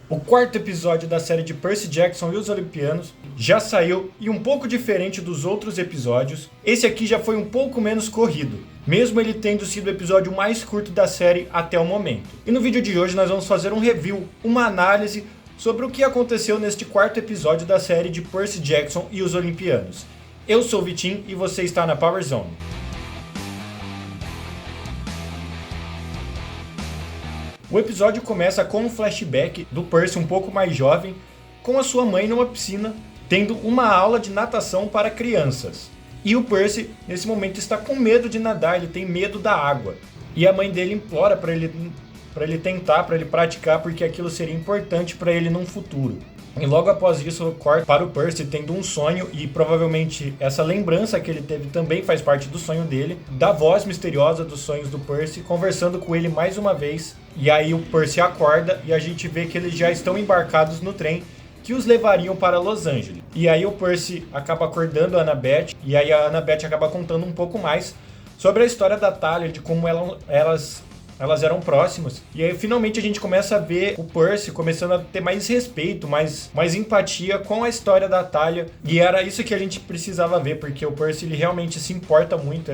O quarto episódio da série de Percy Jackson e os Olimpianos já saiu e um pouco diferente dos outros episódios, esse aqui já foi um pouco menos corrido, mesmo ele tendo sido o episódio mais curto da série até o momento. E no vídeo de hoje nós vamos fazer um review, uma análise sobre o que aconteceu neste quarto episódio da série de Percy Jackson e os Olimpianos. Eu sou o Vitinho e você está na Power Zone. O episódio começa com um flashback do Percy um pouco mais jovem, com a sua mãe numa piscina, tendo uma aula de natação para crianças. E o Percy, nesse momento, está com medo de nadar, ele tem medo da água. E a mãe dele implora para ele tentar, para ele praticar, porque aquilo seria importante para ele num futuro. E logo após isso, corta para o Percy tendo um sonho, e provavelmente essa lembrança que ele teve também faz parte do sonho dele, da voz misteriosa dos sonhos do Percy, conversando com ele mais uma vez. E aí o Percy acorda e a gente vê que eles já estão embarcados no trem que os levariam para Los Angeles. E aí o Percy acaba acordando a Annabeth, e aí a Annabeth acaba contando um pouco mais sobre a história da Thalia, de como elas eram próximas. E aí finalmente a gente começa a ver o Percy começando a ter mais respeito, mais empatia com a história da Thalia. E era isso que a gente precisava ver, porque o Percy ele realmente se importa muito.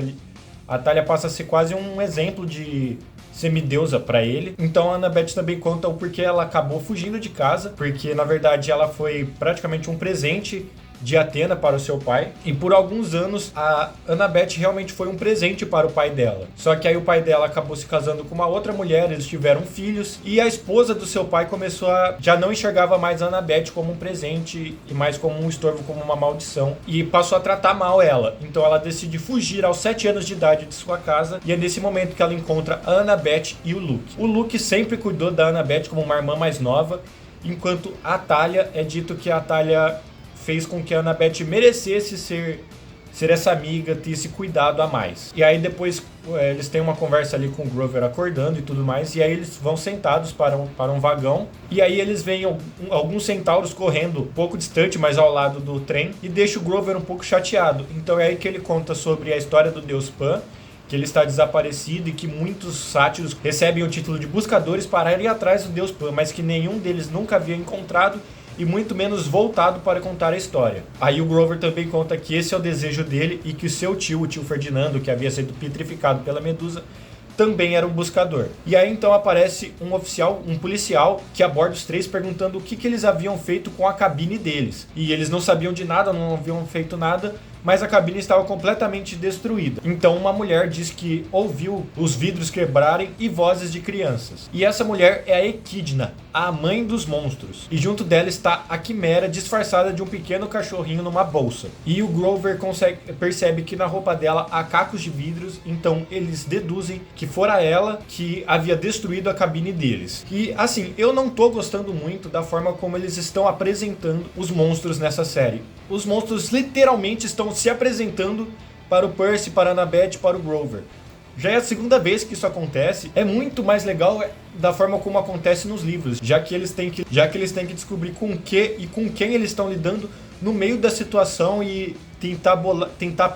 A Thalia passa a ser quase um exemplo de semideusa para ele. Então a Annabeth também conta o porquê ela acabou fugindo de casa, porque na verdade ela foi praticamente um presente de Atena para o seu pai, e por alguns anos a Annabeth realmente foi um presente para o pai dela. Só que aí o pai dela acabou se casando com uma outra mulher, eles tiveram filhos, e a esposa do seu pai já não enxergava mais a Annabeth como um presente e mais como um estorvo, como uma maldição, e passou a tratar mal ela. Então ela decide fugir aos 7 anos de idade de sua casa, e é nesse momento que ela encontra a Annabeth e o Luke. O Luke sempre cuidou da Annabeth como uma irmã mais nova, enquanto a Thalia, é dito que a Thalia fez com que a Annabeth merecesse ser essa amiga, ter esse cuidado a mais. E aí depois eles têm uma conversa ali com o Grover acordando e tudo mais, e aí eles vão sentados para um vagão, e aí eles veem alguns centauros correndo um pouco distante, mas ao lado do trem, e deixa o Grover um pouco chateado. Então é aí que ele conta sobre a história do deus Pan, que ele está desaparecido e que muitos sátiros recebem o título de buscadores para irem atrás do deus Pan, mas que nenhum deles nunca havia encontrado, e muito menos voltado para contar a história. Aí o Grover também conta que esse é o desejo dele e que o seu tio, o tio Ferdinando, que havia sido petrificado pela Medusa, também era um buscador. E aí então aparece um policial que aborda os três perguntando o que eles haviam feito com a cabine deles. E eles não sabiam de nada, não haviam feito nada, mas a cabine estava completamente destruída. Então uma mulher diz que ouviu os vidros quebrarem e vozes de crianças. E essa mulher é a Equidna, a mãe dos monstros. E junto dela está a Quimera disfarçada de um pequeno cachorrinho numa bolsa. E o Grover percebe que na roupa dela há cacos de vidros, então eles deduzem que fora ela que havia destruído a cabine deles. E assim, eu não tô gostando muito da forma como eles estão apresentando os monstros nessa série. Os monstros literalmente estão se apresentando para o Percy, para a Annabeth, para o Grover. Já é a segunda vez que isso acontece. É muito mais legal da forma como acontece nos livros, já que eles têm que descobrir com que e com quem eles estão lidando no meio da situação e tentar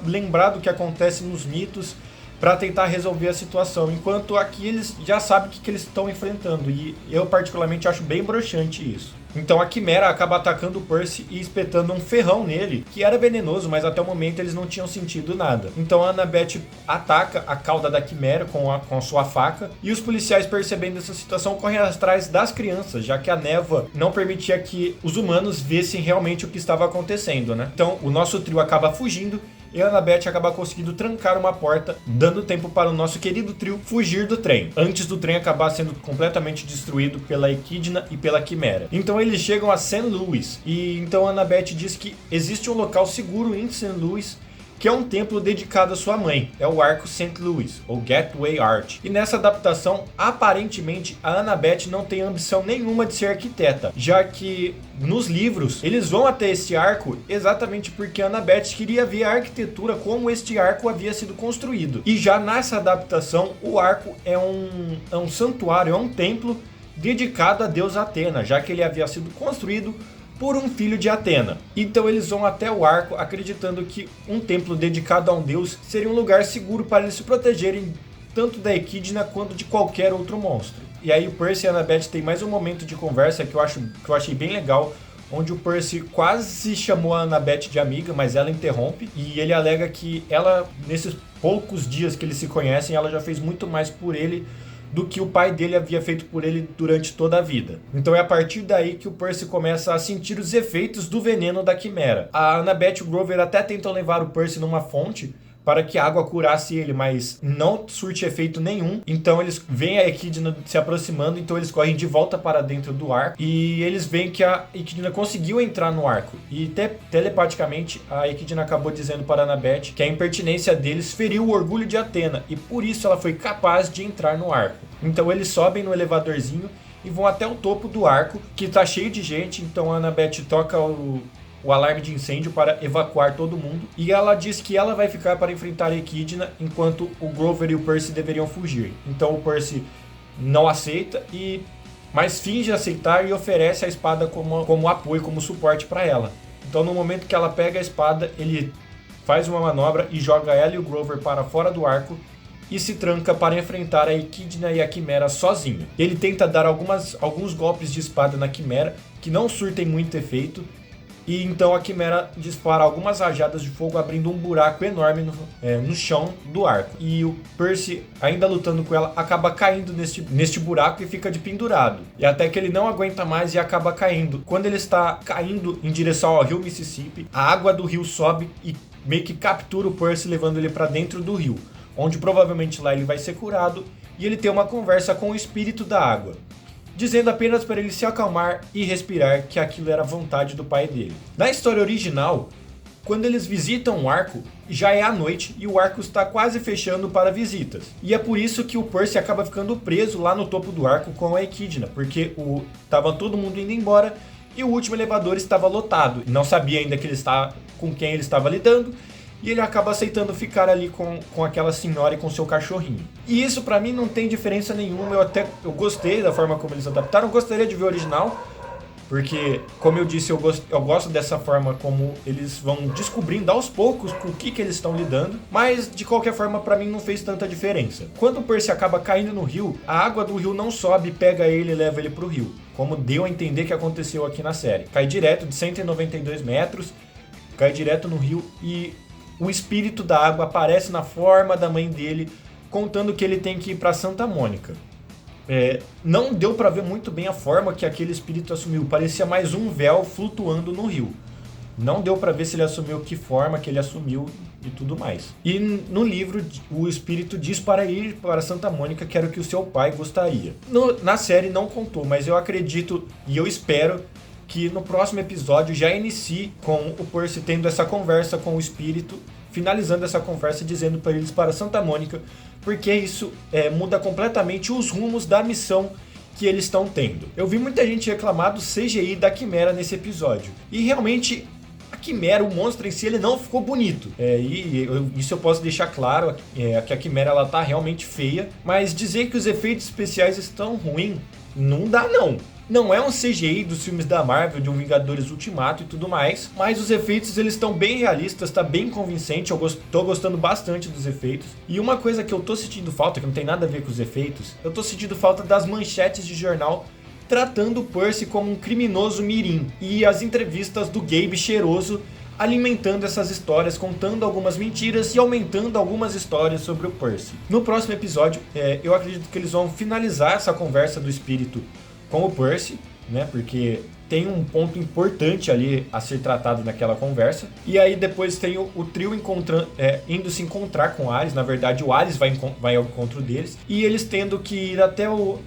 lembrar do que acontece nos mitos para tentar resolver a situação, enquanto aqui eles já sabem o que eles estão enfrentando, e eu particularmente acho bem broxante isso. Então a Quimera acaba atacando o Percy e espetando um ferrão nele, que era venenoso, mas até o momento eles não tinham sentido nada. Então a Annabeth ataca a cauda da Quimera com a sua faca, e os policiais, percebendo essa situação, correm atrás das crianças, já que a névoa não permitia que os humanos vissem realmente o que estava acontecendo, né? Então o nosso trio acaba fugindo, e a Annabeth acaba conseguindo trancar uma porta, dando tempo para o nosso querido trio fugir do trem, antes do trem acabar sendo completamente destruído pela Equidna e pela Quimera. Então eles chegam a St. Louis, e então a Annabeth diz que existe um local seguro em St. Louis, que é um templo dedicado à sua mãe, é o Arco St. Louis, ou Gateway Arch. E nessa adaptação, aparentemente, a Annabeth não tem ambição nenhuma de ser arquiteta, já que nos livros, eles vão até este arco exatamente porque a Annabeth queria ver a arquitetura como este arco havia sido construído. E já nessa adaptação, o arco é um santuário, é um templo dedicado à deusa Atena, já que ele havia sido construído por um filho de Atena. Então eles vão até o arco acreditando que um templo dedicado a um deus seria um lugar seguro para eles se protegerem tanto da Equidna quanto de qualquer outro monstro. E aí o Percy e a Annabeth tem mais um momento de conversa que eu achei bem legal, onde o Percy quase chamou a Annabeth de amiga, mas ela interrompe, e ele alega que ela, nesses poucos dias que eles se conhecem, ela já fez muito mais por ele do que o pai dele havia feito por ele durante toda a vida. Então é a partir daí que o Percy começa a sentir os efeitos do veneno da quimera. A Annabeth e o Grover até tentam levar o Percy numa fonte para que a água curasse ele, mas não surte efeito nenhum. Então eles veem a Echidna se aproximando, então eles correm de volta para dentro do arco e eles veem que a Echidna conseguiu entrar no arco. E telepaticamente a Echidna acabou dizendo para a Annabeth que a impertinência deles feriu o orgulho de Athena e por isso ela foi capaz de entrar no arco. Então eles sobem no elevadorzinho e vão até o topo do arco, que está cheio de gente. Então a Annabeth toca o alarme de incêndio para evacuar todo mundo. E ela diz que ela vai ficar para enfrentar a Echidna, enquanto o Grover e o Percy deveriam fugir. Então o Percy não aceita, mas finge aceitar e oferece a espada como apoio, como suporte para ela. Então no momento que ela pega a espada, ele faz uma manobra e joga ela e o Grover para fora do arco e se tranca para enfrentar a Echidna e a Quimera sozinho. Ele tenta dar alguns golpes de espada na Quimera, que não surtem muito efeito, e então a Quimera dispara algumas rajadas de fogo, abrindo um buraco enorme no chão do arco. E o Percy, ainda lutando com ela, acaba caindo neste buraco e fica de pendurado. E até que ele não aguenta mais e acaba caindo. Quando ele está caindo em direção ao rio Mississippi, a água do rio sobe e meio que captura o Percy, levando ele para dentro do rio, onde provavelmente lá ele vai ser curado, e ele tem uma conversa com o espírito da água, dizendo apenas para ele se acalmar e respirar, que aquilo era a vontade do pai dele. Na história original, quando eles visitam o arco, já é à noite e o arco está quase fechando para visitas. E é por isso que o Percy acaba ficando preso lá no topo do arco com a Echidna, porque estava todo mundo indo embora e o último elevador estava lotado. Não sabia ainda com quem ele estava lidando, e ele acaba aceitando ficar ali com aquela senhora e com seu cachorrinho. E isso pra mim não tem diferença nenhuma, eu gostei da forma como eles adaptaram, eu gostaria de ver o original, porque, como eu disse, eu gosto dessa forma como eles vão descobrindo aos poucos com o que eles estão lidando, mas de qualquer forma pra mim não fez tanta diferença. Quando o Percy acaba caindo no rio, a água do rio não sobe, pega ele e leva ele pro rio, como deu a entender que aconteceu aqui na série. Cai direto de 192 metros, cai direto no rio e o espírito da água aparece na forma da mãe dele, contando que ele tem que ir para Santa Mônica. Não deu para ver muito bem a forma que aquele espírito assumiu, parecia mais um véu flutuando no rio. Não deu para ver se ele assumiu que forma que ele assumiu e tudo mais. E no livro, o espírito diz para ir para Santa Mônica, que era o que o seu pai gostaria. Na série não contou, mas eu acredito e eu espero que no próximo episódio já inicie com o Percy tendo essa conversa com o espírito, finalizando essa conversa dizendo para eles para Santa Mônica, porque isso muda completamente os rumos da missão que eles estão tendo. Eu vi muita gente reclamar do CGI da Quimera nesse episódio, e realmente a Quimera, o monstro em si, ele não ficou bonito. Isso eu posso deixar claro, que a Quimera ela tá realmente feia, mas dizer que os efeitos especiais estão ruins, não dá não. Não é um CGI dos filmes da Marvel, de um Vingadores Ultimato e tudo mais, mas os efeitos eles estão bem realistas, tá bem convincente, eu tô gostando bastante dos efeitos. E uma coisa que eu tô sentindo falta, que não tem nada a ver com os efeitos, eu tô sentindo falta das manchetes de jornal tratando o Percy como um criminoso mirim, e as entrevistas do Gabe cheiroso alimentando essas histórias, contando algumas mentiras e aumentando algumas histórias sobre o Percy. No próximo episódio, eu acredito que eles vão finalizar essa conversa do espírito com o Percy, né? Porque tem um ponto importante ali a ser tratado naquela conversa. E aí depois tem o trio indo se encontrar com o Ares. Na verdade, o Ares vai ao encontro deles. E eles tendo que ir até o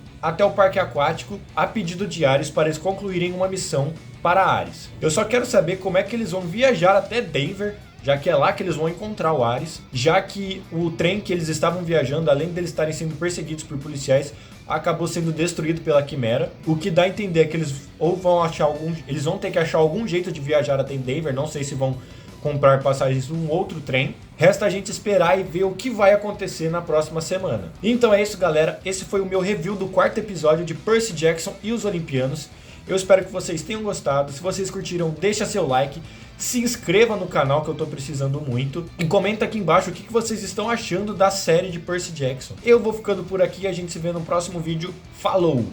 parque aquático a pedido de Ares para eles concluírem uma missão para Ares. Eu só quero saber como é que eles vão viajar até Denver, já que é lá que eles vão encontrar o Ares, já que o trem que eles estavam viajando, além de eles estarem sendo perseguidos por policiais, acabou sendo destruído pela Quimera, o que dá a entender que eles vão ter que achar algum jeito de viajar até Denver, não sei se vão comprar passagens num outro trem. Resta a gente esperar e ver o que vai acontecer na próxima semana. Então é isso, galera, esse foi o meu review do 4º episódio de Percy Jackson e os Olimpianos. Eu espero que vocês tenham gostado. Se vocês curtiram, deixa seu like. Se inscreva no canal que eu tô precisando muito. E comenta aqui embaixo o que vocês estão achando da série de Percy Jackson. Eu vou ficando por aqui e a gente se vê no próximo vídeo. Falou!